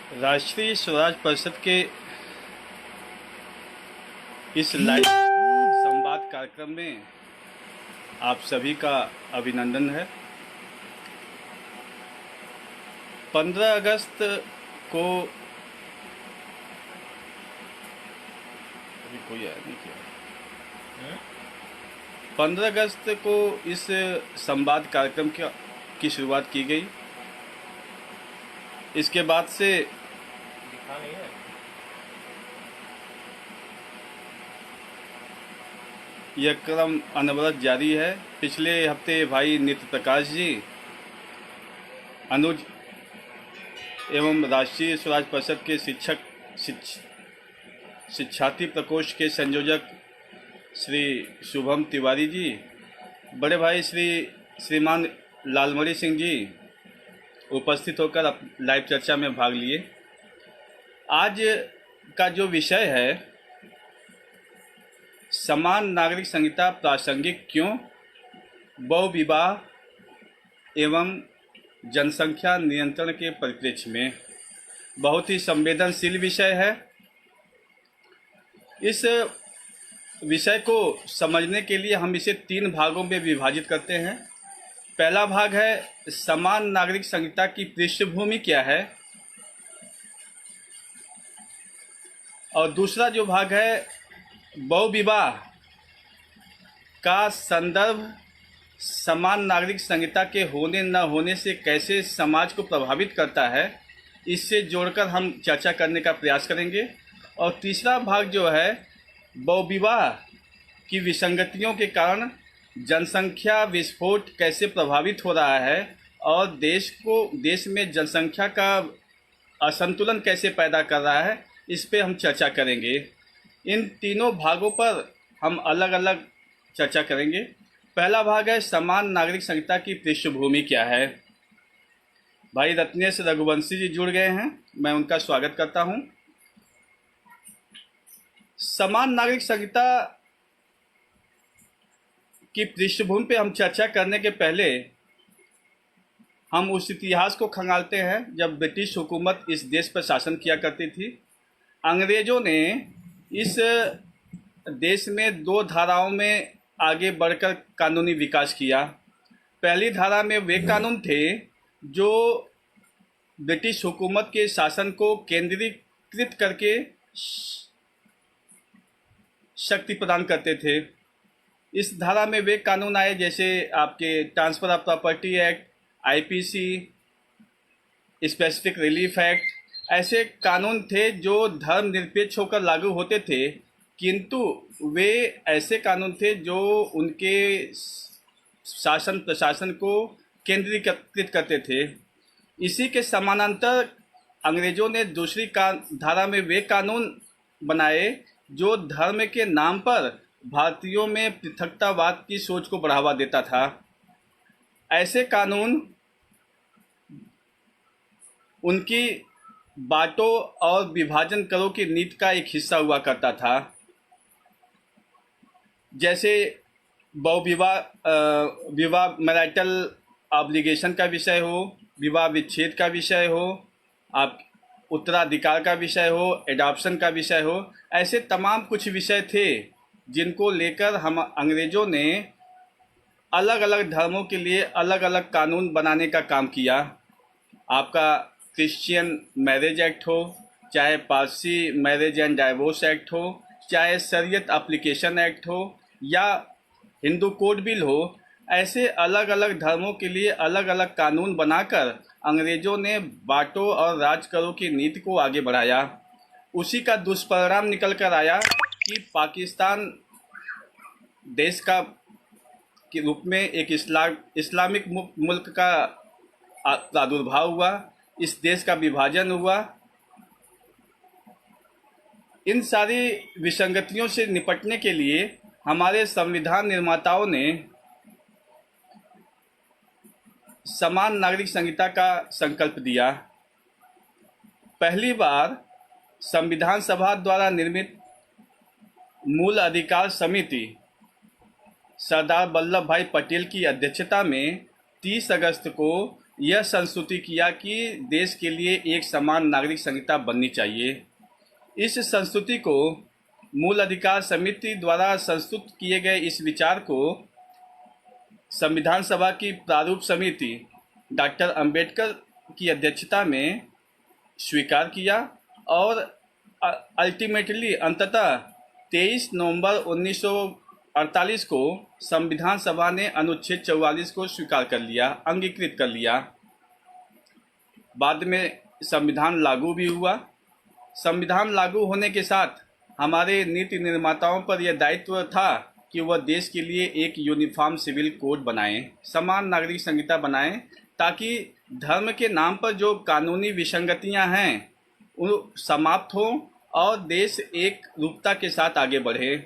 राष्ट्रीय स्वराज परिषद के इस लाइव संवाद कार्यक्रम में आप सभी का अभिनंदन है। 15 अगस्त को अभी कोई आया नहीं किया। 15 अगस्त को इस संवाद कार्यक्रम की शुरुआत की गई। इसके बाद से दिखा नहीं है। यह क्रम अनवरत जारी है। पिछले हफ्ते भाई नित्य प्रकाश जी, अनुज एवं राष्ट्रीय स्वराज परिषद के शिक्षार्थी प्रकोष्ठ के संयोजक श्री शुभम तिवारी जी, बड़े भाई श्रीमान लालमणि सिंह जी उपस्थित होकर लाइव चर्चा में भाग लिए। आज का जो विषय है, समान नागरिक संहिता प्रासंगिक क्यों, बहुविवाह एवं जनसंख्या नियंत्रण के परिप्रेक्ष्य में, बहुत ही संवेदनशील विषय है। इस विषय को समझने के लिए हम इसे 3 भागों में विभाजित करते हैं। पहला भाग है समान नागरिक संहिता की पृष्ठभूमि क्या है, और दूसरा जो भाग है बहुविवाह का संदर्भ समान नागरिक संहिता के होने न होने से कैसे समाज को प्रभावित करता है, इससे जोड़कर हम चर्चा करने का प्रयास करेंगे। और तीसरा भाग जो है बहुविवाह की विसंगतियों के कारण जनसंख्या विस्फोट कैसे प्रभावित हो रहा है और देश में जनसंख्या का असंतुलन कैसे पैदा कर रहा है, इस पे हम चर्चा करेंगे। इन तीनों भागों पर हम अलग अलग चर्चा करेंगे। पहला भाग है समान नागरिक संहिता की पृष्ठभूमि क्या है। भाई रत्नेश रघुवंशी जी जुड़ गए हैं, मैं उनका स्वागत करता हूं। समान नागरिक संहिता की पृष्ठभूमि पे हम चर्चा करने के पहले हम उस इतिहास को खंगालते हैं जब ब्रिटिश हुकूमत इस देश पर शासन किया करती थी। अंग्रेज़ों ने इस देश में 2 धाराओं में आगे बढ़कर कानूनी विकास किया। पहली धारा में वे कानून थे जो ब्रिटिश हुकूमत के शासन को केंद्रीकृत करके शक्ति प्रदान करते थे। इस धारा में वे कानून आए जैसे आपके transfer of property act, IPC, specific relief act. ऐसे कानून थे जो धर्मनिरपेक्ष होकर लागू होते थे, किंतु वे ऐसे कानून थे जो उनके शासन प्रशासन को केंद्रीकृत करते थे। इसी के समानांतर अंग्रेज़ों ने दूसरी धारा में वे कानून बनाए जो धर्म के नाम पर भारतीयों में पृथकतावाद की सोच को बढ़ावा देता था। ऐसे कानून उनकी बांटो और विभाजन करो की नीति का एक हिस्सा हुआ करता था। जैसे विवाह मैरिटल ऑब्लिगेशन का विषय हो, विवाह विच्छेद का विषय हो, आप उत्तराधिकार का विषय हो, एडॉप्शन का विषय हो, ऐसे तमाम कुछ विषय थे जिनको लेकर हम अंग्रेज़ों ने अलग अलग धर्मों के लिए अलग अलग कानून बनाने का काम किया। आपका क्रिश्चियन मैरिज एक्ट हो, चाहे Parsi marriage and divorce act हो, चाहे शरीयत एप्लीकेशन एक्ट हो या हिंदू कोड बिल हो, ऐसे अलग अलग धर्मों के लिए अलग अलग कानून बनाकर अंग्रेज़ों ने बांटो और राज करो की नीति को आगे बढ़ाया। उसी का दुष्परिणाम निकल कर आया कि पाकिस्तान देश का के रूप में एक इस्लामिक मुल्क का प्रादुर्भाव हुआ, इस देश का विभाजन हुआ। इन सारी विसंगतियों से निपटने के लिए हमारे संविधान निर्माताओं ने समान नागरिक संहिता का संकल्प दिया। पहली बार संविधान सभा द्वारा निर्मित मूल अधिकार समिति सरदार वल्लभ भाई पटेल की अध्यक्षता में 30 अगस्त को यह संस्तुति किया कि देश के लिए एक समान नागरिक संहिता बननी चाहिए। इस संस्तुति को मूल अधिकार समिति द्वारा संस्तुत किए गए इस विचार को संविधान सभा की प्रारूप समिति डॉक्टर अंबेडकर की अध्यक्षता में स्वीकार किया और अल्टीमेटली अंततः 23 नवंबर 1948 को संविधान सभा ने अनुच्छेद 44 को स्वीकार कर लिया, अंगीकृत कर लिया। बाद में संविधान लागू भी हुआ। संविधान लागू होने के साथ हमारे नीति निर्माताओं पर यह दायित्व था कि वह देश के लिए एक यूनिफॉर्म सिविल कोड बनाएं, समान नागरिक संहिता बनाएं, ताकि धर्म के नाम पर जो कानूनी विसंगतियां हैं वो समाप्त हों और देश एक रूपता के साथ आगे बढ़े।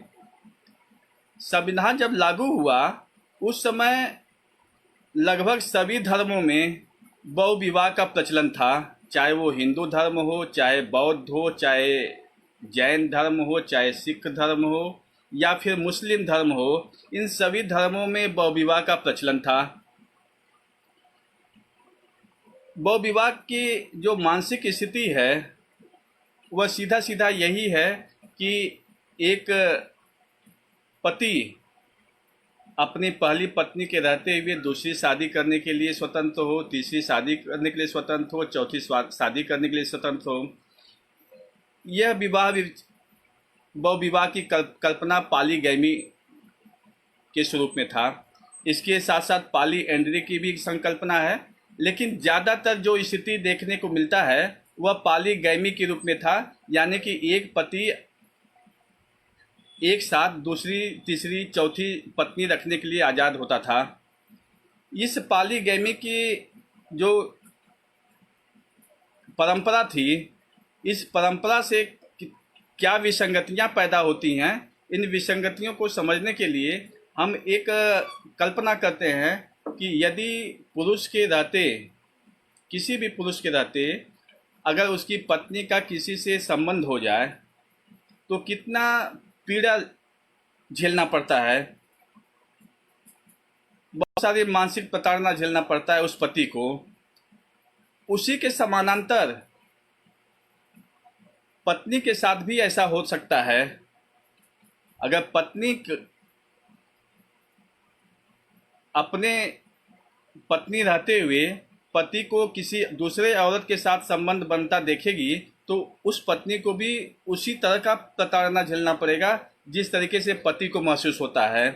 संविधान जब लागू हुआ उस समय लगभग सभी धर्मों में बहुविवाह का प्रचलन था, चाहे वो हिंदू धर्म हो, चाहे बौद्ध हो, चाहे जैन धर्म हो, चाहे सिख धर्म हो या फिर मुस्लिम धर्म हो। इन सभी धर्मों में बहुविवाह का प्रचलन था। बहुविवाह की जो मानसिक स्थिति है वह सीधा सीधा यही है कि एक पति अपनी पहली पत्नी के रहते हुए दूसरी शादी करने के लिए स्वतंत्र हो, तीसरी शादी करने के लिए स्वतंत्र हो, चौथी शादी करने के लिए स्वतंत्र हो। यह बहुविवाह की कल्पना पॉलीगैमी के स्वरूप में था। इसके साथ साथ पॉलीएंड्री की भी संकल्पना है, लेकिन ज़्यादातर जो स्थिति देखने को मिलता है वह पॉलीगैमी के रूप में था, यानी कि एक पति एक साथ दूसरी, तीसरी, चौथी पत्नी रखने के लिए आज़ाद होता था। इस पॉलीगैमी की जो परंपरा थी, इस परंपरा से क्या विसंगतियां पैदा होती हैं, इन विसंगतियों को समझने के लिए हम एक कल्पना करते हैं कि यदि पुरुष के रहते, किसी भी पुरुष के रहते अगर उसकी पत्नी का किसी से संबंध हो जाए तो कितना पीड़ा झेलना पड़ता है, बहुत सारी मानसिक प्रताड़ना झेलना पड़ता है उस पति को। उसी के समानांतर पत्नी के साथ भी ऐसा हो सकता है। अगर पत्नी अपने पत्नी रहते हुए पति को किसी दूसरे औरत के साथ संबंध बनता देखेगी तो उस पत्नी को भी उसी तरह का प्रताड़ना झेलना पड़ेगा जिस तरीके से पति को महसूस होता है।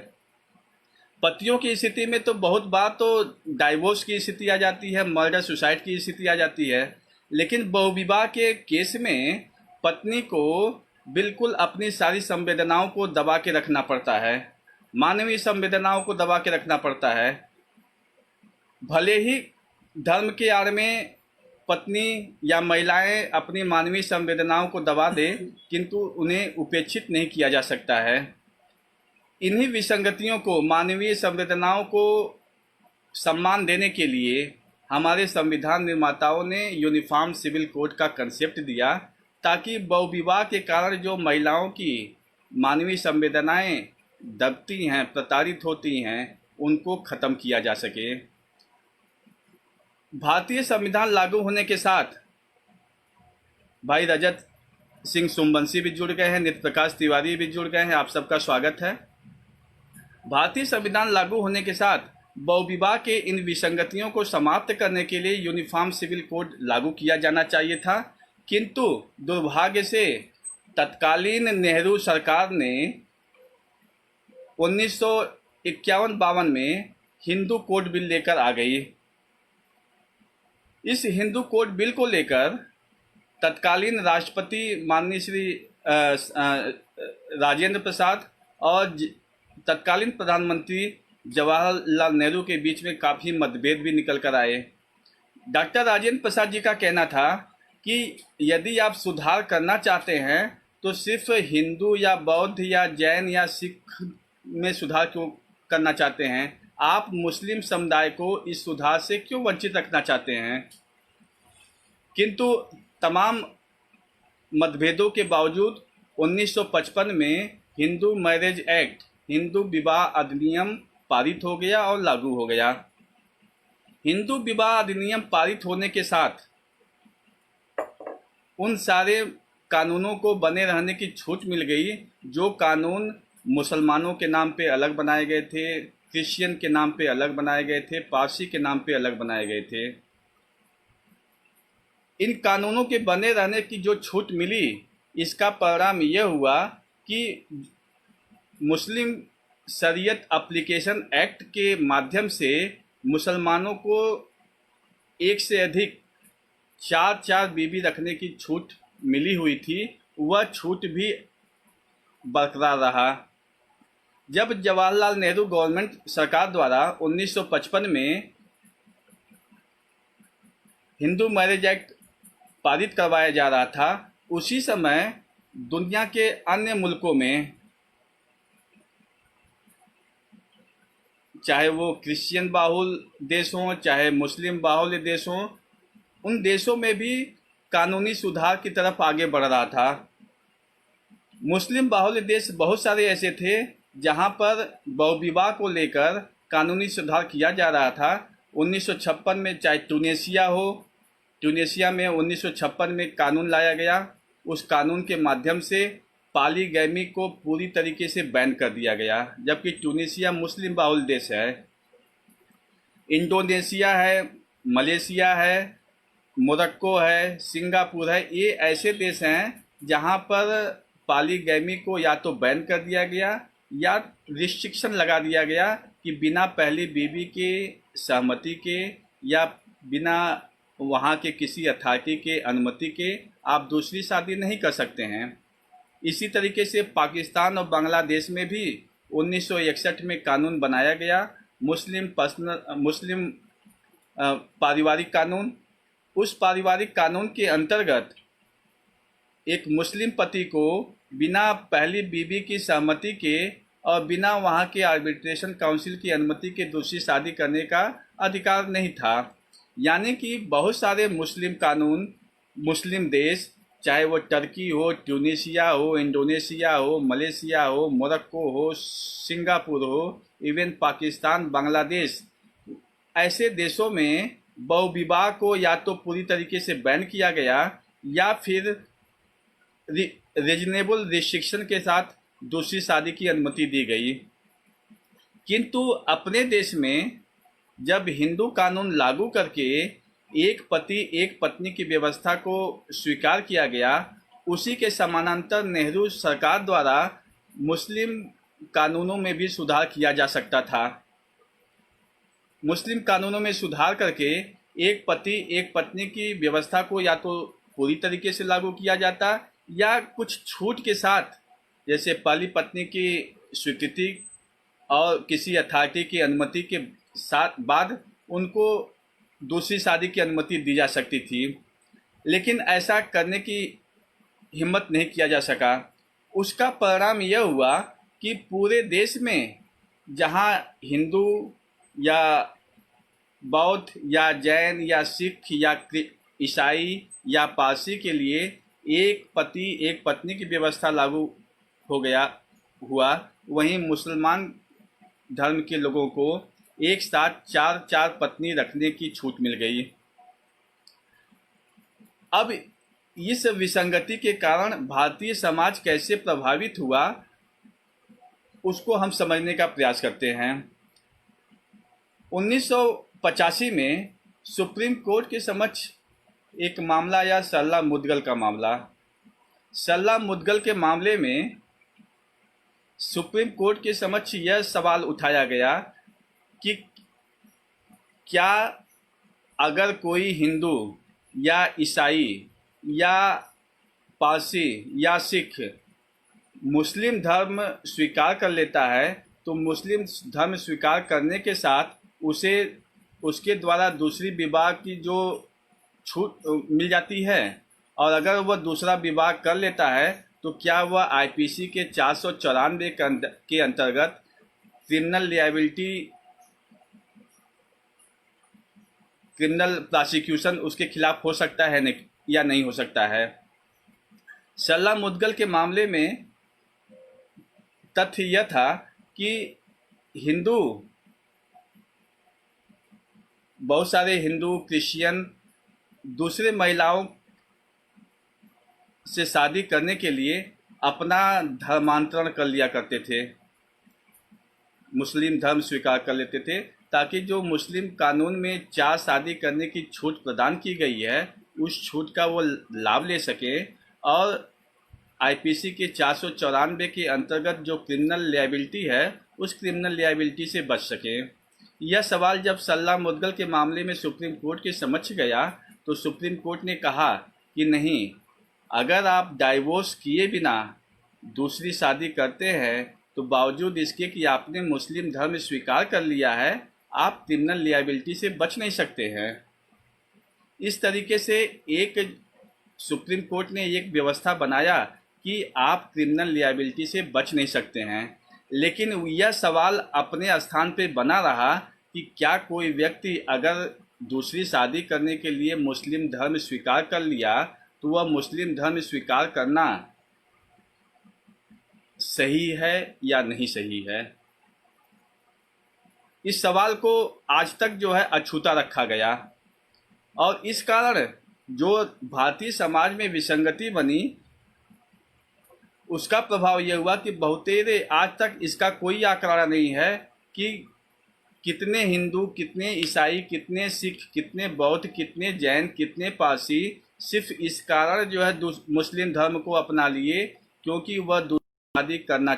पतियों की स्थिति में तो बहुत बार तो डाइवोर्स की स्थिति आ जाती है, मर्डर सुसाइड की स्थिति आ जाती है, लेकिन बहुविवाह के केस में पत्नी को बिल्कुल अपनी सारी संवेदनाओं को दबा के रखना पड़ता है, मानवीय संवेदनाओं को दबा के रखना पड़ता है। भले ही धर्म के आड़ में पत्नी या महिलाएं अपनी मानवीय संवेदनाओं को दबा दें, किंतु उन्हें उपेक्षित नहीं किया जा सकता है। इन्हीं विसंगतियों को, मानवीय संवेदनाओं को सम्मान देने के लिए हमारे संविधान निर्माताओं ने यूनिफॉर्म सिविल कोड का कंसेप्ट दिया, ताकि बहुविवाह के कारण जो महिलाओं की मानवीय संवेदनाएं दबती हैं, प्रताड़ित होती हैं, उनको ख़त्म किया जा सके। भारतीय संविधान लागू होने के साथ भाई रजत सिंह सोमवंशी भी जुड़ गए हैं, नित्य प्रकाश तिवारी भी जुड़ गए हैं, आप सबका स्वागत है। भारतीय संविधान लागू होने के साथ बहुविवाह के इन विसंगतियों को समाप्त करने के लिए यूनिफॉर्म सिविल कोड लागू किया जाना चाहिए था, किंतु दुर्भाग्य से तत्कालीन नेहरू सरकार ने 1951-52 में हिंदू कोड बिल लेकर आ गई। इस हिंदू कोड बिल को लेकर तत्कालीन राष्ट्रपति माननीय श्री राजेंद्र प्रसाद और तत्कालीन प्रधानमंत्री जवाहरलाल नेहरू के बीच में काफ़ी मतभेद भी निकल कर आए। डॉक्टर राजेंद्र प्रसाद जी का कहना था कि यदि आप सुधार करना चाहते हैं तो सिर्फ हिंदू या बौद्ध या जैन या सिख में सुधार क्यों करना चाहते हैं, आप मुस्लिम समुदाय को इस सुधार से क्यों वंचित रखना चाहते हैं। किंतु तमाम मतभेदों के बावजूद 1955 में हिंदू मैरिज एक्ट, हिंदू विवाह अधिनियम पारित हो गया और लागू हो गया। हिंदू विवाह अधिनियम पारित होने के साथ उन सारे कानूनों को बने रहने की छूट मिल गई जो कानून मुसलमानों के नाम पे अलग बनाए गए थे, क्रिश्चियन के नाम पे अलग बनाए गए थे, पारसी के नाम पे अलग बनाए गए थे। इन कानूनों के बने रहने की जो छूट मिली, इसका परिणाम यह हुआ कि मुस्लिम शरीयत एप्लीकेशन एक्ट के माध्यम से मुसलमानों को एक से अधिक चार बीवी रखने की छूट मिली हुई थी, वह छूट भी बरकरार रहा। जब जवाहरलाल नेहरू गवर्नमेंट सरकार द्वारा 1955 में हिंदू मैरिज एक्ट पारित करवाया जा रहा था, उसी समय दुनिया के अन्य मुल्कों में, चाहे वो क्रिश्चियन बाहुल देश हों चाहे मुस्लिम बाहुल्य देश हों, उन देशों में भी कानूनी सुधार की तरफ आगे बढ़ रहा था। मुस्लिम बाहुल्य देश बहुत सारे ऐसे थे जहां पर बहुविवाह को लेकर कानूनी सुधार किया जा रहा था। 1956 में चाहे ट्यूनीशिया हो, ट्यूनीशिया में 1956 में कानून लाया गया। उस कानून के माध्यम से पॉलीगैमी को पूरी तरीके से बैन कर दिया गया, जबकि ट्यूनीशिया मुस्लिम बाहुल देश है। इंडोनेशिया है, मलेशिया है, मोरक्को है, सिंगापुर है, ये ऐसे देश हैं जहां पर पॉलीगैमी को या तो बैन कर दिया गया या रिस्ट्रिक्शन लगा दिया गया कि बिना पहली बीवी के सहमति के या बिना वहाँ के किसी अथॉरिटी के अनुमति के आप दूसरी शादी नहीं कर सकते हैं। इसी तरीके से पाकिस्तान और बांग्लादेश में भी 1961 में कानून बनाया गया, मुस्लिम पारिवारिक कानून। उस पारिवारिक कानून के अंतर्गत एक मुस्लिम पति को बिना पहली बीवी की सहमति के और बिना वहाँ के आर्बिट्रेशन काउंसिल की अनुमति के दूसरी शादी करने का अधिकार नहीं था। यानी कि बहुत सारे मुस्लिम कानून, मुस्लिम देश, चाहे वो टर्की हो, ट्यूनीशिया हो, इंडोनेशिया हो, मलेशिया हो, मोरक्को हो, सिंगापुर हो, इवन पाकिस्तान, बांग्लादेश, ऐसे देशों में बहुविवाह को या तो पूरी तरीके से बैन किया गया या फिर रीजनेबल रिस्ट्रिक्शन के साथ दूसरी शादी की अनुमति दी गई। किंतु अपने देश में जब हिंदू कानून लागू करके एक पति एक पत्नी की व्यवस्था को स्वीकार किया गया, उसी के समानांतर नेहरू सरकार द्वारा मुस्लिम कानूनों में भी सुधार किया जा सकता था। मुस्लिम कानूनों में सुधार करके एक पति एक पत्नी की व्यवस्था को या तो पूरी तरीके से लागू किया जाता या कुछ छूट के साथ, जैसे पहली पत्नी की स्वीकृति और किसी अथॉरिटी की अनुमति के साथ बाद उनको दूसरी शादी की अनुमति दी जा सकती थी। लेकिन ऐसा करने की हिम्मत नहीं किया जा सका। उसका परिणाम यह हुआ कि पूरे देश में जहां हिंदू या बौद्ध या जैन या सिख या ईसाई या पारसी के लिए एक पति एक पत्नी की व्यवस्था लागू हुआ, वहीं मुसलमान धर्म के लोगों को एक साथ चार पत्नी रखने की छूट मिल गई। अब इस विसंगति के कारण भारतीय समाज कैसे प्रभावित हुआ, उसको हम समझने का प्रयास करते हैं। 1985 में सुप्रीम कोर्ट के समक्ष एक मामला आया, सरला मुद्गल का मामला। सरला मुद्गल के मामले में सुप्रीम कोर्ट के समक्ष यह सवाल उठाया गया कि क्या अगर कोई हिंदू या ईसाई या पारसी या सिख मुस्लिम धर्म स्वीकार कर लेता है, तो मुस्लिम धर्म स्वीकार करने के साथ उसे उसके द्वारा दूसरी विवाह की जो छूट मिल जाती है, और अगर वह दूसरा विवाह कर लेता है तो क्या वह आईपीसी के 494 के अंतर्गत क्रिमिनल लिएबिलिटी, क्रिमिनल प्रोसिक्यूशन उसके खिलाफ हो सकता है या नहीं हो सकता है। सरला मुद्गल के मामले में तथ्य यह था कि हिंदू बहुत सारे हिंदू क्रिश्चियन दूसरे महिलाओं से शादी करने के लिए अपना धर्मांतरण कर लिया करते थे, मुस्लिम धर्म स्वीकार कर लेते थे, ताकि जो मुस्लिम कानून में 4 शादी करने की छूट प्रदान की गई है उस छूट का वो लाभ ले सके और आईपीसी के 494 के अंतर्गत जो क्रिमिनल लियाबिलिटी है उस क्रिमिनल लियाबिलिटी से बच सके। यह सवाल जब सल्ला मुद्गल के मामले में सुप्रीम कोर्ट के समक्ष गया तो सुप्रीम कोर्ट ने कहा कि नहीं, अगर आप डाइवोर्स किए बिना दूसरी शादी करते हैं तो बावजूद इसके कि आपने मुस्लिम धर्म स्वीकार कर लिया है, आप क्रिमिनल लियाबिलिटी से बच नहीं सकते हैं। इस तरीके से एक सुप्रीम कोर्ट ने एक व्यवस्था बनाया कि आप क्रिमिनल लियाबिलिटी से बच नहीं सकते हैं। लेकिन यह सवाल अपने स्थान पे बना रहा कि क्या कोई व्यक्ति अगर दूसरी शादी करने के लिए मुस्लिम धर्म स्वीकार कर लिया तो वह मुस्लिम धर्म स्वीकार करना सही है या नहीं सही है। इस सवाल को आज तक जो है अछूता रखा गया और इस कारण जो भारतीय समाज में विसंगति बनी उसका प्रभाव यह हुआ कि बहुतेरे आज तक इसका कोई आंकड़ा नहीं है कि कितने हिंदू, कितने ईसाई, कितने सिख, कितने बौद्ध, कितने जैन, कितने पारसी सिर्फ इस कारण जो है मुस्लिम धर्म को अपना लिए क्योंकि वह दूसरी शादी करना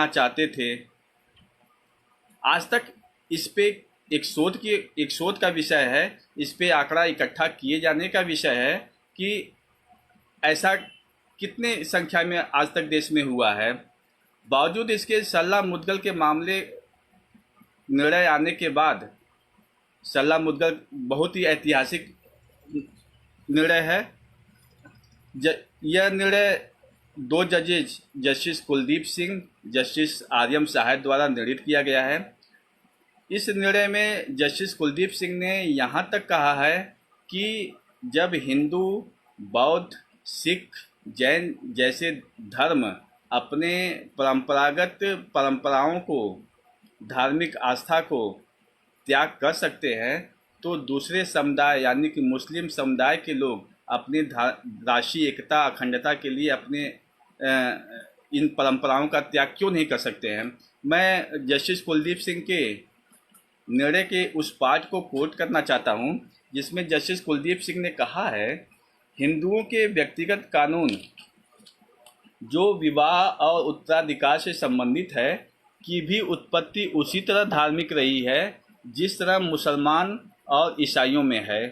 चाहते थे। आज तक इस पे एक शोध का विषय है, इस पे आंकड़ा इकट्ठा किए जाने का विषय है कि ऐसा कितने संख्या में आज तक देश में हुआ है। बावजूद इसके सल्ला मुद्गल के मामले निर्णय आने के बाद, सल्ला मुद्गल बहुत ही ऐतिहासिक निर्णय है। यह निर्णय 2 जजेज जस्टिस कुलदीप सिंह, जस्टिस आर्यम साहब द्वारा निर्णित किया गया है। इस निर्णय में जस्टिस कुलदीप सिंह ने यहाँ तक कहा है कि जब हिंदू, बौद्ध, सिख, जैन जैसे धर्म अपने परंपरागत परंपराओं को, धार्मिक आस्था को त्याग कर सकते हैं तो दूसरे समुदाय यानी कि मुस्लिम समुदाय के लोग अपनी राष्ट्रीय एकता, अखंडता के लिए अपने इन परंपराओं का त्याग क्यों नहीं कर सकते हैं। मैं जस्टिस कुलदीप सिंह के निर्णय के उस पार्ट को कोट करना चाहता हूं जिसमें जस्टिस कुलदीप सिंह ने कहा है, हिंदुओं के व्यक्तिगत कानून जो विवाह और उत्तराधिकार से संबंधित है की भी उत्पत्ति उसी तरह धार्मिक रही है जिस तरह मुसलमान और ईसाइयों में है।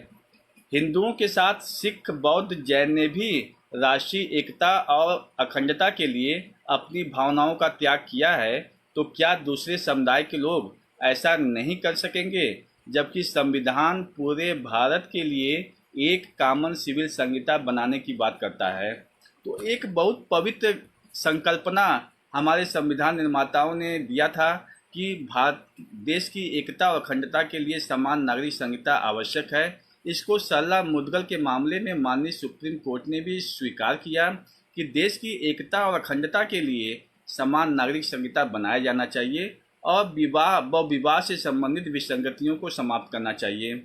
हिंदुओं के साथ सिख, बौद्ध, जैन ने भी राष्ट्रीय एकता और अखंडता के लिए अपनी भावनाओं का त्याग किया है, तो क्या दूसरे समुदाय के लोग ऐसा नहीं कर सकेंगे, जबकि संविधान पूरे भारत के लिए एक कॉमन सिविल संहिता बनाने की बात करता है। तो एक बहुत पवित्र संकल्पना हमारे संविधान निर्माताओं ने दिया था कि भारत देश की एकता और अखंडता के लिए समान नागरिक संहिता आवश्यक है। इसको सल्ला मुद्गल के मामले में माननीय सुप्रीम कोर्ट ने भी स्वीकार किया कि देश की एकता और अखंडता के लिए समान नागरिक संहिता बनाया जाना चाहिए और विवाह से संबंधित विसंगतियों को समाप्त करना चाहिए।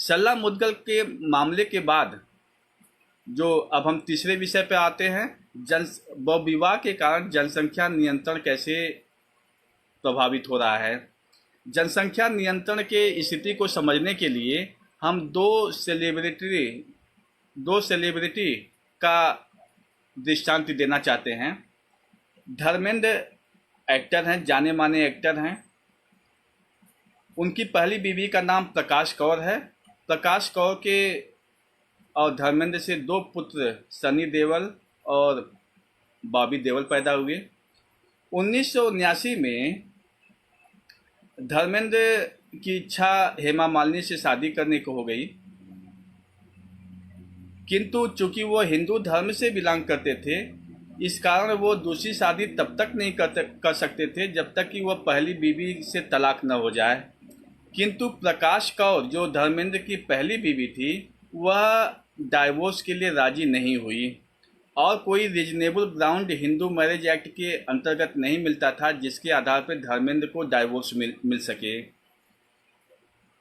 सल्ला मुद्गल के मामले के बाद जो अब हम तीसरे विषय पर आते हैं, विवाह के कारण जनसंख्या नियंत्रण कैसे प्रभावित हो रहा है। जनसंख्या नियंत्रण के स्थिति को समझने के लिए हम दो सेलिब्रिटी का दृष्टांत देना चाहते हैं। धर्मेंद्र एक्टर हैं, जाने माने एक्टर हैं। उनकी पहली बीवी का नाम प्रकाश कौर है। प्रकाश कौर के और धर्मेंद्र से 2 पुत्र सनी देओल और बॉबी देओल पैदा हुए। 1979 में धर्मेंद्र की इच्छा हेमा मालिनी से शादी करने को हो गई, किंतु चूंकि वो हिंदू धर्म से बिलोंग करते थे, इस कारण वो दूसरी शादी तब तक नहीं कर सकते थे जब तक कि वह पहली बीवी से तलाक न हो जाए। किंतु प्रकाश कौर जो धर्मेंद्र की पहली बीवी थी, वह डाइवोर्स के लिए राजी नहीं हुई और कोई reasonable ground Hindu marriage act के अंतर्गत नहीं मिलता था जिसके आधार पर धर्मेंद्र को डाइवोर्स मिल सके।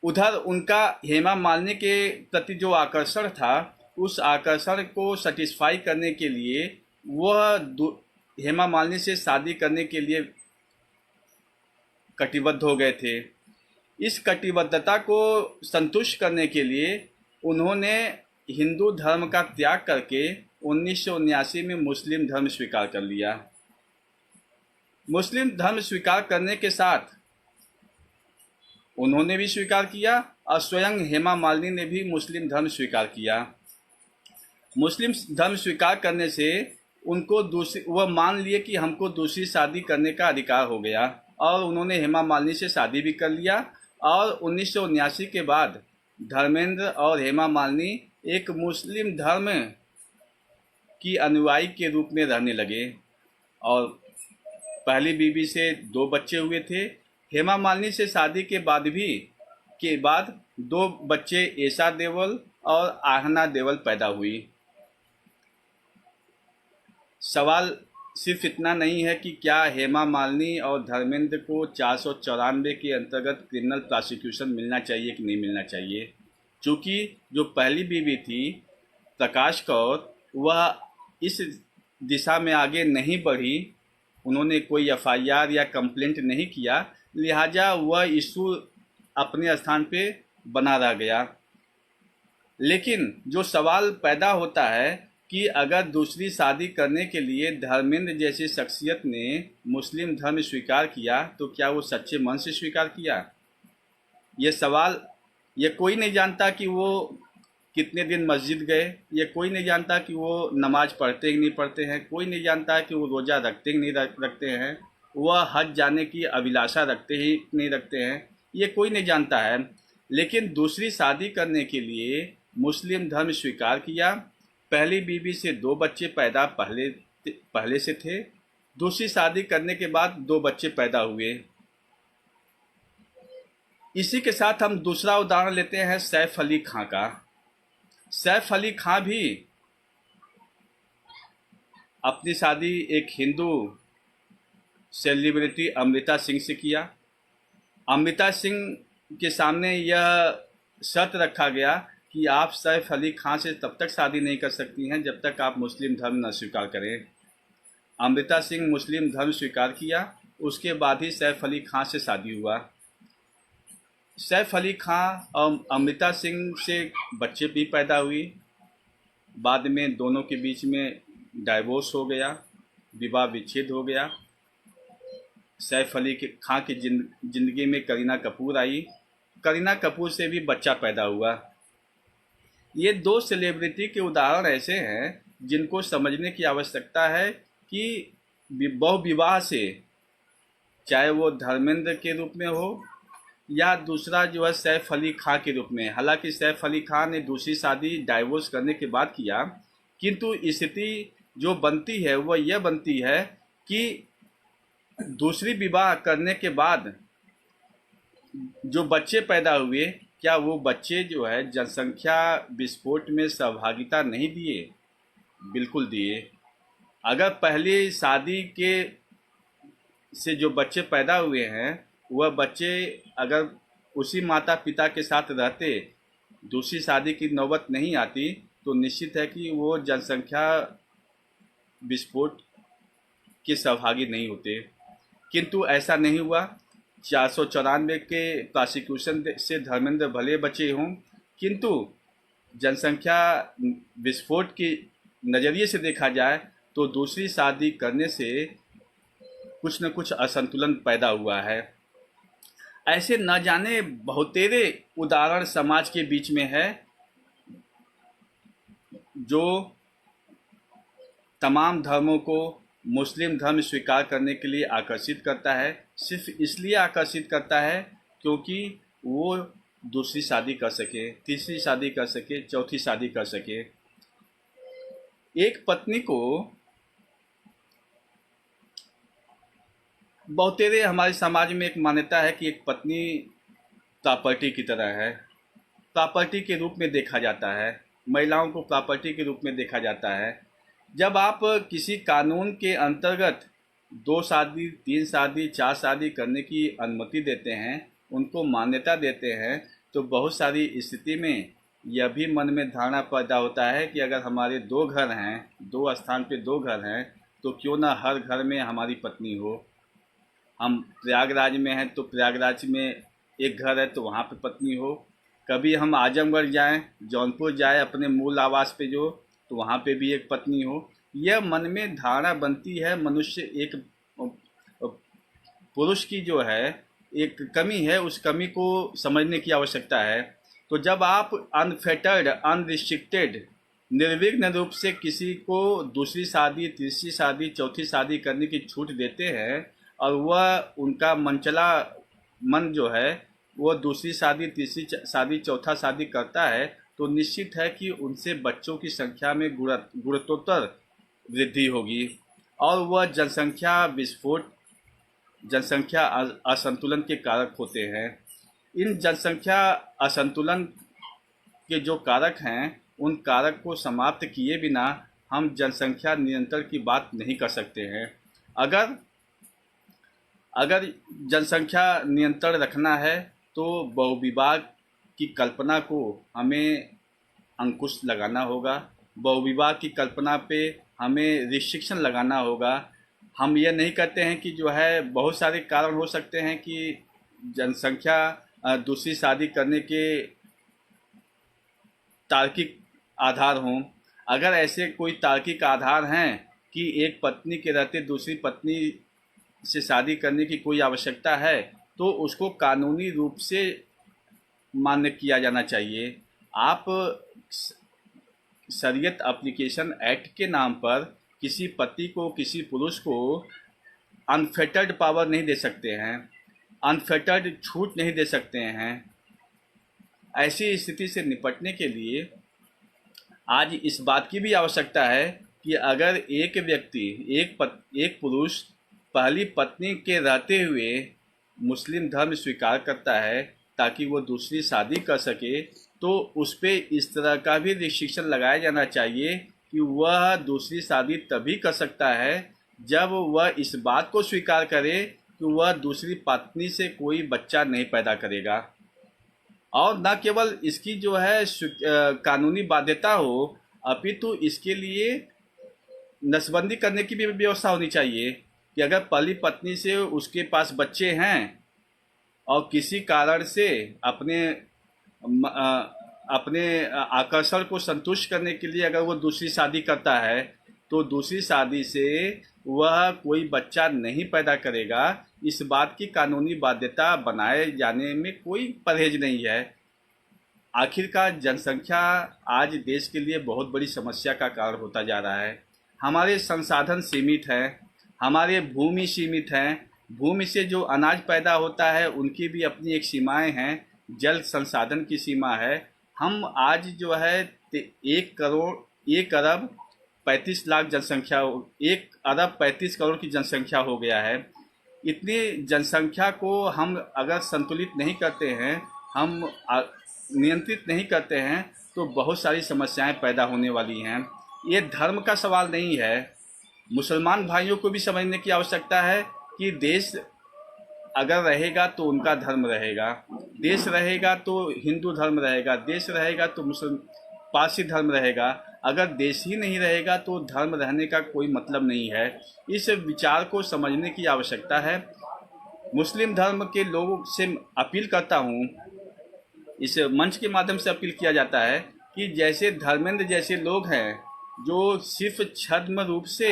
उधर उनका हेमा मालिनी के प्रति जो आकर्षण था, उस आकर्षण को सेटिस्फाई करने के लिए वह हेमा मालिनी से शादी करने के लिए कटिबद्ध हो गए थे। इस कटिबद्धता को संतुष्ट करने के लिए उन्होंने हिंदू धर्म का त्याग करके 1979 में मुस्लिम धर्म स्वीकार कर लिया। मुस्लिम धर्म स्वीकार करने के साथ उन्होंने भी स्वीकार किया और स्वयं हेमा मालिनी ने भी मुस्लिम धर्म स्वीकार किया। मुस्लिम धर्म स्वीकार करने से उनको वह मान लिए कि हमको दूसरी शादी करने का अधिकार हो गया, और उन्होंने हेमा मालिनी से शादी भी कर लिया। और 1979 के बाद धर्मेंद्र और हेमा मालिनी एक मुस्लिम धर्म की अनुयायी के रूप में रहने लगे, और पहली बीवी से 2 बच्चे हुए थे। हेमा मालिनी से शादी के बाद 2 बच्चे ईशा देओल और आहना देओल पैदा हुई। सवाल सिर्फ इतना नहीं है कि क्या हेमा मालिनी और धर्मेंद्र को 494 के अंतर्गत क्रिमिनल प्रोसिक्यूशन मिलना चाहिए कि नहीं मिलना चाहिए। चूँकि जो पहली बीवी थी प्रकाश कौर, वह इस दिशा में आगे नहीं बढ़ी, उन्होंने कोई एफआईआर या कंप्लेंट नहीं किया, लिहाजा वह इशू अपने स्थान पे बना रह गया। लेकिन जो सवाल पैदा होता है कि अगर दूसरी शादी करने के लिए धर्मेंद्र जैसी शख्सियत ने मुस्लिम धर्म स्वीकार किया, तो क्या वो सच्चे मन से स्वीकार किया? ये कोई नहीं जानता कि वो कितने दिन मस्जिद गए, ये कोई नहीं जानता कि वो नमाज पढ़ते कि नहीं पढ़ते हैं, कोई नहीं जानता कि वो रोज़ा रखते कि नहीं रखते हैं, वह हज जाने की अभिलाषा रखते ही नहीं रखते हैं, ये कोई नहीं जानता है। लेकिन दूसरी शादी करने के लिए मुस्लिम धर्म स्वीकार किया। पहली बीवी से 2 बच्चे पैदा पहले से थे, दूसरी शादी करने के बाद 2 बच्चे पैदा हुए। इसी के साथ हम दूसरा उदाहरण लेते हैं सैफ अली खां का। सैफ अली खां भी अपनी शादी एक हिंदू सेलिब्रिटी अमृता सिंह से किया। अमृता सिंह के सामने यह शर्त रखा गया कि आप सैफ अली खां से तब तक शादी नहीं कर सकती हैं जब तक आप मुस्लिम धर्म न स्वीकार करें। अमृता सिंह मुस्लिम धर्म स्वीकार किया, उसके बाद ही सैफ अली खां से शादी हुआ। सैफ अली खां और अमृता सिंह से बच्चे भी पैदा हुई। बाद में दोनों के बीच में डाइवोर्स हो गया, विवाह विच्छेद हो गया। सैफ अली खां की जिंदगी में करीना कपूर आई, करीना कपूर से भी बच्चा पैदा हुआ। ये 2 सेलिब्रिटी के उदाहरण ऐसे हैं जिनको समझने की आवश्यकता है कि बहुविवाह से, चाहे वो धर्मेंद्र के रूप में हो या दूसरा जो है सैफ अली खां के रूप में। हालांकि सैफ अली खां ने दूसरी शादी डाइवोर्स करने के बाद किया, किंतु स्थिति जो बनती है वह यह बनती है कि दूसरी विवाह करने के बाद जो बच्चे पैदा हुए, क्या वो बच्चे जो है जनसंख्या विस्फोट में सहभागिता नहीं दिए? बिल्कुल दिए। अगर पहली शादी के से जो बच्चे पैदा हुए हैं, वह बच्चे अगर उसी माता पिता के साथ रहते, दूसरी शादी की नौबत नहीं आती, तो निश्चित है कि वो जनसंख्या विस्फोट के सहभागी नहीं होते। किंतु ऐसा नहीं हुआ। 494 के प्रोसिक्यूशन से धर्मेंद्र भले बचे हों, किंतु जनसंख्या विस्फोट की नज़रिए से देखा जाए तो दूसरी शादी करने से कुछ न कुछ असंतुलन पैदा हुआ है। ऐसे न जाने बहुतेरे उदाहरण समाज के बीच में है जो तमाम धर्मों को मुस्लिम धर्म स्वीकार करने के लिए आकर्षित करता है। सिर्फ इसलिए आकर्षित करता है क्योंकि वो दूसरी शादी कर सके, तीसरी शादी कर सके, चौथी शादी कर सके। एक पत्नी को बहुतेरे हमारे समाज में एक मान्यता है कि एक पत्नी प्रॉपर्टी की तरह है, प्रॉपर्टी के रूप में देखा जाता है, महिलाओं को प्रॉपर्टी के रूप में देखा जाता है। जब आप किसी कानून के अंतर्गत 2 शादी, 3 शादी, 4 शादी करने की अनुमति देते हैं, उनको मान्यता देते हैं, तो बहुत सारी स्थिति में यह भी मन में धारणा पैदा होता है कि अगर हमारे दो घर हैं, दो स्थान पे दो घर हैं, तो क्यों ना हर घर में हमारी पत्नी हो। हम प्रयागराज में हैं तो प्रयागराज में एक घर है तो वहाँ पे पत्नी हो। कभी हम आजमगढ़ जाएं, जौनपुर जाएं अपने मूल आवास पे जो, तो वहाँ पे भी एक पत्नी हो। यह मन में धारणा बनती है। मनुष्य एक पुरुष की जो है एक कमी है, उस कमी को समझने की आवश्यकता है। तो जब आप अनफेटर्ड, अनरिस्ट्रिक्टेड, निर्विघ्न रूप से किसी को दूसरी शादी, तीसरी शादी, चौथी शादी करने की छूट देते हैं और वह उनका मनचला मन जो है वो दूसरी शादी, तीसरी शादी, चौथा शादी करता है, तो निश्चित है कि उनसे बच्चों की संख्या में गुणोत्तर वृद्धि होगी और वह जनसंख्या विस्फोट, जनसंख्या असंतुलन के कारक होते हैं। इन जनसंख्या असंतुलन के जो कारक हैं, उन कारक को समाप्त किए बिना हम जनसंख्या नियंत्रण की बात नहीं कर सकते हैं। अगर अगर जनसंख्या नियंत्रण रखना है तो बहुविवाह की कल्पना को हमें अंकुश लगाना होगा। बहुविवाह की कल्पना पे हमें रिस्ट्रिक्शन लगाना होगा। हम ये नहीं कहते हैं कि जो है बहुत सारे कारण हो सकते हैं कि जनसंख्या दूसरी शादी करने के तार्किक आधार हों। अगर ऐसे कोई तार्किक आधार हैं कि एक पत्नी के रहते दूसरी पत्नी से शादी करने की कोई आवश्यकता है, तो उसको कानूनी रूप से मान्य किया जाना चाहिए। आप शरीयत एप्लीकेशन एक्ट के नाम पर किसी पति को, किसी पुरुष को अनफेटर्ड पावर नहीं दे सकते हैं, अनफेटर्ड छूट नहीं दे सकते हैं। ऐसी स्थिति से निपटने के लिए आज इस बात की भी आवश्यकता है कि अगर एक व्यक्ति, एक पुरुष पहली पत्नी के रहते हुए मुस्लिम धर्म स्वीकार करता है ताकि वो दूसरी शादी कर सके, तो उस पर इस तरह का भी रिस्ट्रिक्शन लगाया जाना चाहिए कि वह दूसरी शादी तभी कर सकता है जब वह इस बात को स्वीकार करे कि वह दूसरी पत्नी से कोई बच्चा नहीं पैदा करेगा। और न केवल इसकी जो है कानूनी बाध्यता हो, अपितु इसके लिए नसबंदी करने की भी व्यवस्था होनी चाहिए कि अगर पहली पत्नी से उसके पास बच्चे हैं और किसी कारण से अपने आकर्षण को संतुष्ट करने के लिए अगर वो दूसरी शादी करता है, तो दूसरी शादी से वह कोई बच्चा नहीं पैदा करेगा। इस बात की कानूनी बाध्यता बनाए जाने में कोई परहेज नहीं है। आखिरकार जनसंख्या आज देश के लिए बहुत बड़ी समस्या का कारण होता जा रहा है। हमारे संसाधन सीमित हैं, हमारे भूमि सीमित हैं। भूमि से जो अनाज पैदा होता है उनकी भी अपनी एक सीमाएं हैं, जल संसाधन की सीमा है। हम आज जो है 1 अरब 35 लाख जनसंख्या, 1 अरब 35 करोड़ की जनसंख्या हो गया है। इतनी जनसंख्या को हम अगर संतुलित नहीं करते हैं, हम नियंत्रित नहीं करते हैं, तो बहुत सारी समस्याएं पैदा होने वाली हैं। ये धर्म का सवाल नहीं है। मुसलमान भाइयों को भी समझने की आवश्यकता है कि देश अगर रहेगा तो उनका धर्म रहेगा, देश रहेगा तो हिंदू धर्म रहेगा, देश रहेगा तो मुस्लिम पारसी धर्म रहेगा। अगर देश ही नहीं रहेगा तो धर्म रहने का कोई मतलब नहीं है। इस विचार को समझने की आवश्यकता है। मुस्लिम धर्म के लोगों से अपील करता हूँ, इस मंच के माध्यम से अपील किया जाता है कि जैसे धर्मेंद्र जैसे लोग हैं जो सिर्फ छद्म रूप से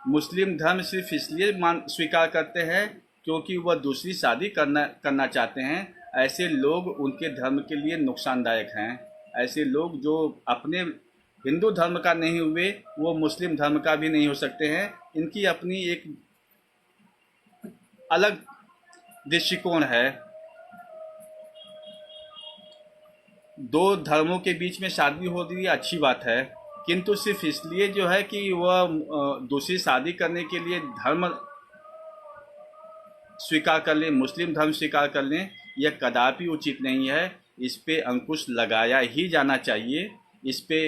मुस्लिम धर्म सिर्फ इसलिए स्वीकार करते हैं क्योंकि वह दूसरी शादी करना चाहते हैं, ऐसे लोग उनके धर्म के लिए नुकसानदायक हैं। ऐसे लोग जो अपने हिंदू धर्म का नहीं हुए, वो मुस्लिम धर्म का भी नहीं हो सकते हैं। इनकी अपनी एक अलग दृष्टिकोण है। दो धर्मों के बीच में शादी हो रही है, अच्छी बात है, किंतु सिर्फ इसलिए जो है कि वह दूसरी शादी करने के लिए धर्म स्वीकार कर लें, मुस्लिम धर्म स्वीकार कर लें, यह कदापि उचित नहीं है। इस पे अंकुश लगाया ही जाना चाहिए, इस पे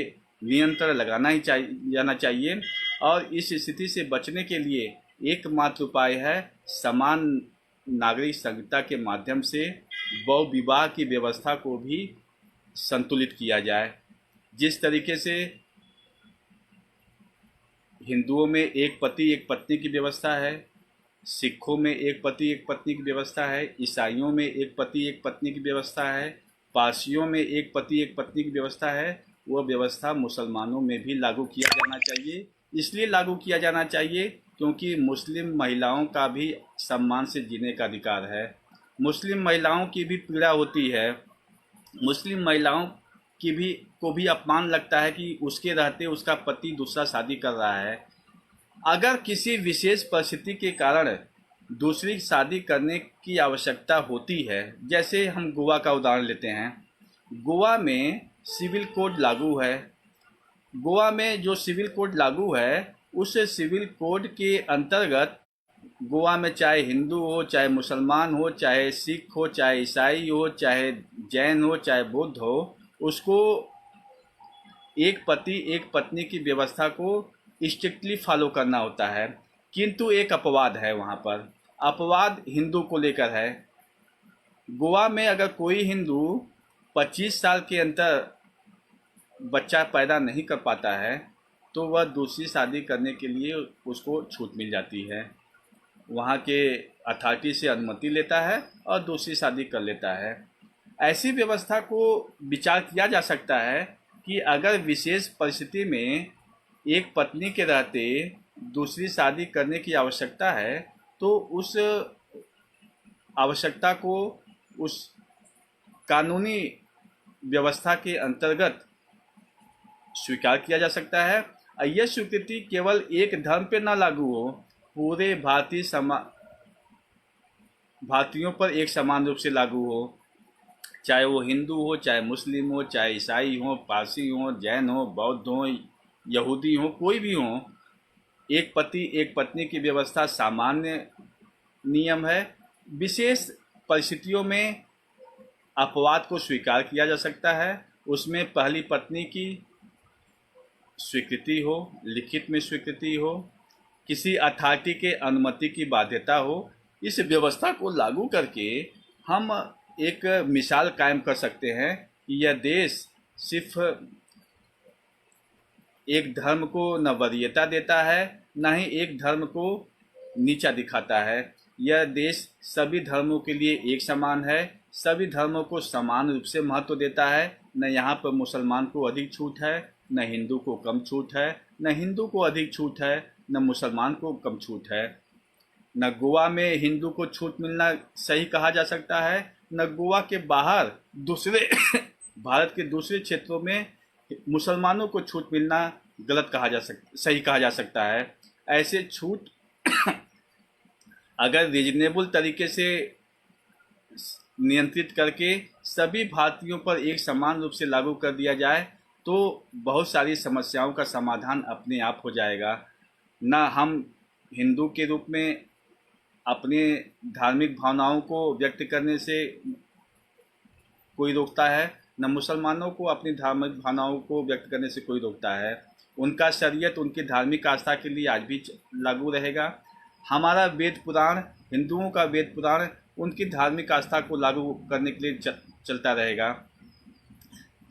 नियंत्रण लगाना ही जाना चाहिए। और इस स्थिति से बचने के लिए एकमात्र उपाय है समान नागरिक संहिता के माध्यम से बहु विवाह की व्यवस्था को भी संतुलित किया जाए। जिस तरीके से हिंदुओं में एक पति एक पत्नी की व्यवस्था है, सिखों में एक पति एक पत्नी की व्यवस्था है, ईसाइयों में एक पति एक पत्नी की व्यवस्था है, पारसियों में एक पति एक पत्नी की व्यवस्था है, वह व्यवस्था मुसलमानों में भी लागू किया जाना चाहिए। इसलिए लागू किया जाना चाहिए क्योंकि मुस्लिम महिलाओं का भी सम्मान से जीने का अधिकार है। मुस्लिम महिलाओं की भी पीड़ा होती है। मुस्लिम महिलाओं की भी को भी अपमान लगता है कि उसके रहते उसका पति दूसरा शादी कर रहा है। अगर किसी विशेष परिस्थिति के कारण दूसरी शादी करने की आवश्यकता होती है, जैसे हम गोवा का उदाहरण लेते हैं। गोवा में सिविल कोड लागू है। गोवा में जो सिविल कोड लागू है, उस सिविल कोड के अंतर्गत गोवा में चाहे हिंदू हो, चाहे मुसलमान हो, चाहे सिख हो, चाहे ईसाई हो, चाहे जैन हो, चाहे बुद्ध हो, उसको एक पति एक पत्नी की व्यवस्था को स्ट्रिक्टली फॉलो करना होता है। किंतु एक अपवाद है वहाँ पर। अपवाद हिंदू को लेकर है। गोवा में अगर कोई हिंदू 25 साल के अंदर बच्चा पैदा नहीं कर पाता है तो वह दूसरी शादी करने के लिए उसको छूट मिल जाती है। वहाँ के अथॉरिटी से अनुमति लेता है और दूसरी शादी कर लेता है। ऐसी व्यवस्था को विचार किया जा सकता है कि अगर विशेष परिस्थिति में एक पत्नी के रहते दूसरी शादी करने की आवश्यकता है तो उस आवश्यकता को उस कानूनी व्यवस्था के अंतर्गत स्वीकार किया जा सकता है। यह स्वीकृति केवल एक धर्म पे न लागू हो, पूरे भारतीयों पर एक समान रूप से लागू हो। चाहे वो हिंदू हो, चाहे मुस्लिम हो, चाहे ईसाई हो, पारसी हो, जैन हो, बौद्ध हो, यहूदी हो, कोई भी हो, एक पति एक पत्नी की व्यवस्था सामान्य नियम है। विशेष परिस्थितियों में अपवाद को स्वीकार किया जा सकता है। उसमें पहली पत्नी की स्वीकृति हो, लिखित में स्वीकृति हो, किसी अथॉरिटी के अनुमति की बाध्यता हो। इस व्यवस्था को लागू करके हम एक मिसाल कायम कर सकते हैं कि यह देश सिर्फ एक धर्म को न वरीयता देता है, न ही एक धर्म को नीचा दिखाता है। यह देश सभी धर्मों के लिए एक समान है, सभी धर्मों को समान रूप से महत्व देता है। न यहाँ पर मुसलमान को अधिक छूट है, न हिंदू को कम छूट है, न हिंदू को अधिक छूट है, न मुसलमान को कम छूट है। न गोवा में हिंदू को छूट मिलना सही कहा जा सकता है, न गोवा के बाहर दूसरे भारत के दूसरे क्षेत्रों में मुसलमानों को छूट मिलना सही कहा जा सकता है। ऐसे छूट अगर रीजनेबल तरीके से नियंत्रित करके सभी भारतीयों पर एक समान रूप से लागू कर दिया जाए तो बहुत सारी समस्याओं का समाधान अपने आप हो जाएगा। न हम हिंदू के रूप में अपने धार्मिक भावनाओं को व्यक्त करने से कोई रोकता है, न मुसलमानों को अपनी धार्मिक भावनाओं को व्यक्त करने से कोई रोकता है। उनका शरीयत उनकी धार्मिक आस्था के लिए आज भी लागू रहेगा। हमारा वेद पुराण, हिंदुओं का वेद पुराण उनकी धार्मिक आस्था को लागू करने के लिए चलता रहेगा।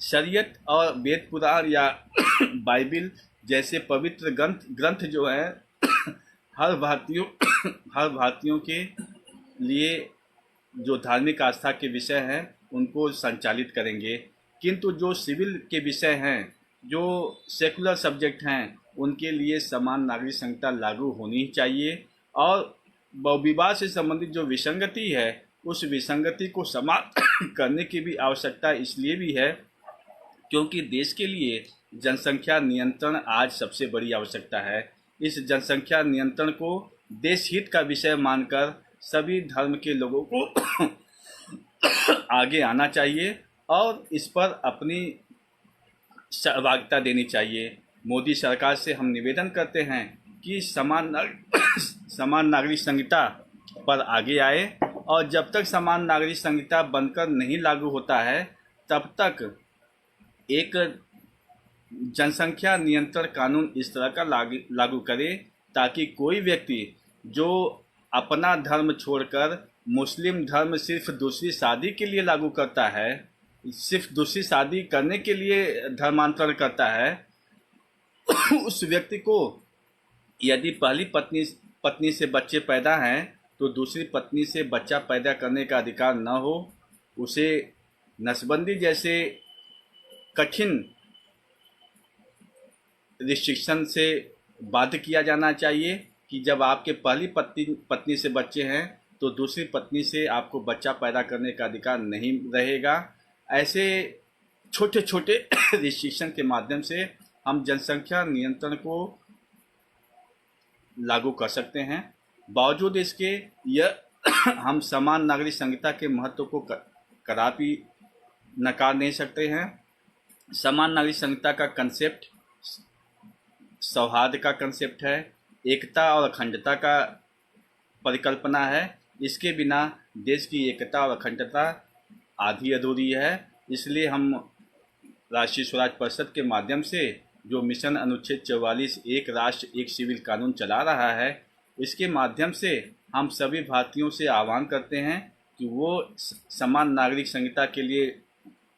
शरीयत और वेद पुराण या बाइबिल जैसे पवित्र ग्रंथ जो है हर भारतीयों के लिए जो धार्मिक आस्था के विषय हैं उनको संचालित करेंगे। किंतु जो सिविल के विषय हैं, जो सेकुलर सब्जेक्ट हैं, उनके लिए समान नागरिक संहिता लागू होनी ही चाहिए। और बहुविवाह से संबंधित जो विसंगति है उस विसंगति को समाप्त करने की भी आवश्यकता इसलिए भी है क्योंकि देश के लिए जनसंख्या नियंत्रण आज सबसे बड़ी आवश्यकता है। इस जनसंख्या नियंत्रण को देश हित का विषय मानकर सभी धर्म के लोगों को आगे आना चाहिए और इस पर अपनी सहभागिता देनी चाहिए। मोदी सरकार से हम निवेदन करते हैं कि समान नागरिक संहिता पर आगे आए और जब तक समान नागरिक संहिता बनकर नहीं लागू होता है तब तक एक जनसंख्या नियंत्रण कानून इस तरह का लागू करे ताकि कोई व्यक्ति जो अपना धर्म छोड़कर मुस्लिम धर्म सिर्फ दूसरी शादी के लिए लागू करता है, सिर्फ दूसरी शादी करने के लिए धर्मांतरण करता है, उस व्यक्ति को यदि पहली पत्नी पत्नी से बच्चे पैदा हैं तो दूसरी पत्नी से बच्चा पैदा करने का अधिकार न हो, उसे नसबंदी जैसे कठिन रिस्ट्रिक्शन से बाध्य किया जाना चाहिए कि जब आपके पहली पत्नी से बच्चे हैं तो दूसरी पत्नी से आपको बच्चा पैदा करने का अधिकार नहीं रहेगा। ऐसे छोटे छोटे रिस्ट्रिक्शन के माध्यम से हम जनसंख्या नियंत्रण को लागू कर सकते हैं। बावजूद इसके यह हम समान नागरिक संहिता के महत्व को कदापि नकार नहीं सकते हैं। समान नागरिक संहिता का कंसेप्ट सौहार्द का कंसेप्ट है, एकता और अखंडता का परिकल्पना है। इसके बिना देश की एकता और अखंडता आधी अधूरी है। इसलिए हम राष्ट्रीय स्वराज परिषद के माध्यम से जो मिशन अनुच्छेद 44 एक राष्ट्र एक सिविल कानून चला रहा है, इसके माध्यम से हम सभी भारतीयों से आह्वान करते हैं कि वो समान नागरिक संहिता के लिए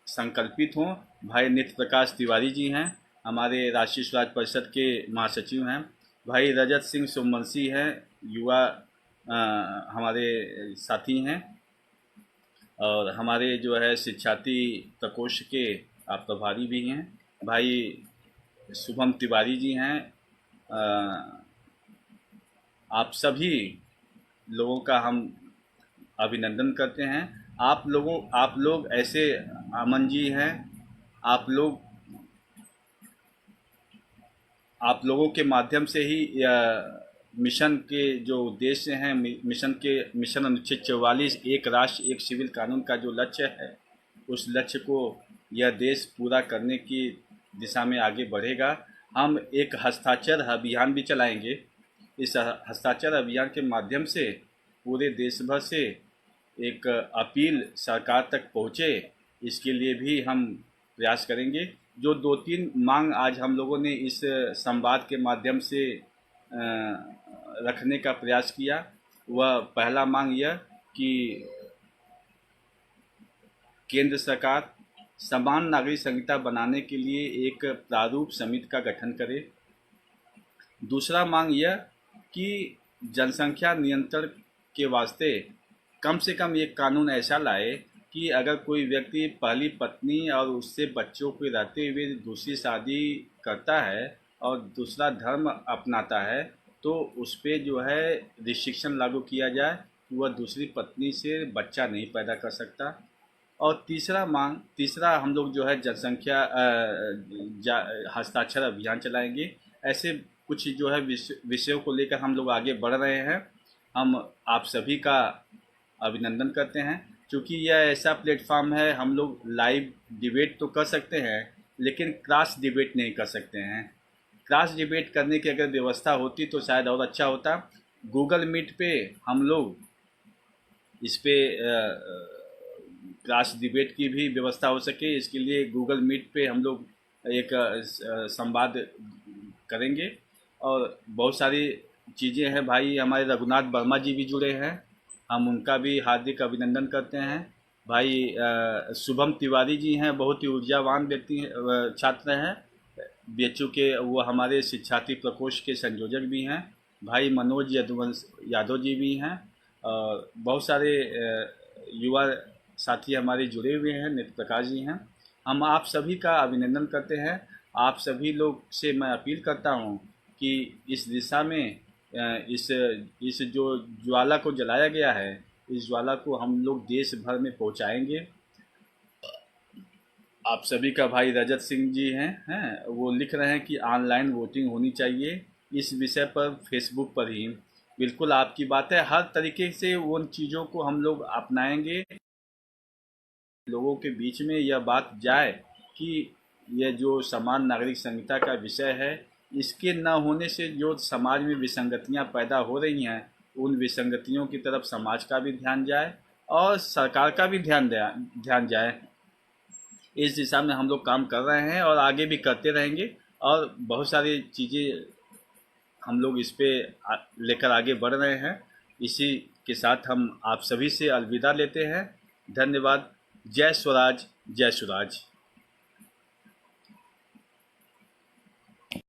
संकल्पित हों। भाई नित्य प्रकाश तिवारी जी हैं, हमारे राष्ट्रीय स्वराज परिषद के महासचिव हैं। भाई रजत सिंह सोमवंशी हैं, युवा हमारे साथी हैं। और हमारे जो है शिक्षार्थी प्रकोष्ठ के आप प्रभारी भी हैं। भाई शुभम तिवारी जी हैं। आप सभी लोगों का हम अभिनंदन करते हैं। आप लोग ऐसे अमन जी हैं, आप लोगों के माध्यम से ही मिशन के जो उद्देश्य हैं, मिशन अनुच्छेद 44 एक राष्ट्र एक सिविल कानून का जो लक्ष्य है, उस लक्ष्य को यह देश पूरा करने की दिशा में आगे बढ़ेगा। हम एक हस्ताक्षर अभियान भी चलाएंगे। इस हस्ताक्षर अभियान के माध्यम से पूरे देश भर से एक अपील सरकार तक पहुँचे, इसके लिए भी हम प्रयास करेंगे। जो 2-3 मांग आज हम लोगों ने इस संवाद के माध्यम से रखने का प्रयास किया, वह पहला मांग यह कि केंद्र सरकार समान नागरिक संहिता बनाने के लिए एक प्रारूप समिति का गठन करे। दूसरा मांग यह कि जनसंख्या नियंत्रण के वास्ते कम से कम एक कानून ऐसा लाए कि अगर कोई व्यक्ति पहली पत्नी और उससे बच्चों को रहते हुए दूसरी शादी करता है और दूसरा धर्म अपनाता है तो उस पर जो है रिस्ट्रिक्शन लागू किया जाए कि वह दूसरी पत्नी से बच्चा नहीं पैदा कर सकता। और तीसरा हम लोग जो है जनसंख्या हस्ताक्षर अभियान चलाएंगे। ऐसे कुछ जो है विषयों को लेकर हम लोग आगे बढ़ रहे हैं। हम आप सभी का अभिनंदन करते हैं। क्योंकि यह ऐसा प्लेटफॉर्म है, हम लोग लाइव डिबेट तो कर सकते हैं लेकिन क्रॉस डिबेट नहीं कर सकते हैं। क्रॉस डिबेट करने की अगर व्यवस्था होती तो शायद और अच्छा होता। गूगल मीट पे हम लोग इस पे क्रॉस डिबेट की भी व्यवस्था हो सके, इसके लिए गूगल मीट पे हम लोग एक संवाद करेंगे। और बहुत सारी चीज़ें हैं। भाई हमारे रघुनाथ वर्मा जी भी जुड़े हैं, हम उनका भी हार्दिक अभिनंदन करते हैं। भाई शुभम तिवारी जी हैं, बहुत ही ऊर्जावान व्यक्ति छात्र हैं BHU के, वो हमारे शिक्षार्थी प्रकोष्ठ के संयोजक भी हैं। भाई मनोज यादव जी भी हैं और बहुत सारे युवा साथी हमारे जुड़े हुए हैं, नित्य प्रकाश जी हैं। हम आप सभी का अभिनंदन करते हैं। आप सभी लोग से मैं अपील करता हूं कि इस दिशा में इस जो ज्वाला को जलाया गया है, इस ज्वाला को हम लोग देश भर में पहुंचाएंगे। आप सभी का भाई रजत सिंह जी हैं वो लिख रहे हैं कि ऑनलाइन वोटिंग होनी चाहिए इस विषय पर फेसबुक पर ही। बिल्कुल आपकी बात है, हर तरीके से उन चीज़ों को हम लोग अपनाएंगे। लोगों के बीच में यह बात जाए कि यह जो समान नागरिक संहिता का विषय है, इसके न होने से जो समाज में विसंगतियां पैदा हो रही हैं, उन विसंगतियों की तरफ समाज का भी ध्यान जाए और सरकार का भी ध्यान जाए। इस दिशा में हम लोग काम कर रहे हैं और आगे भी करते रहेंगे। और बहुत सारी चीज़ें हम लोग इस पे लेकर आगे बढ़ रहे हैं। इसी के साथ हम आप सभी से अलविदा लेते हैं। धन्यवाद। जय स्वराज, जय स्वराज।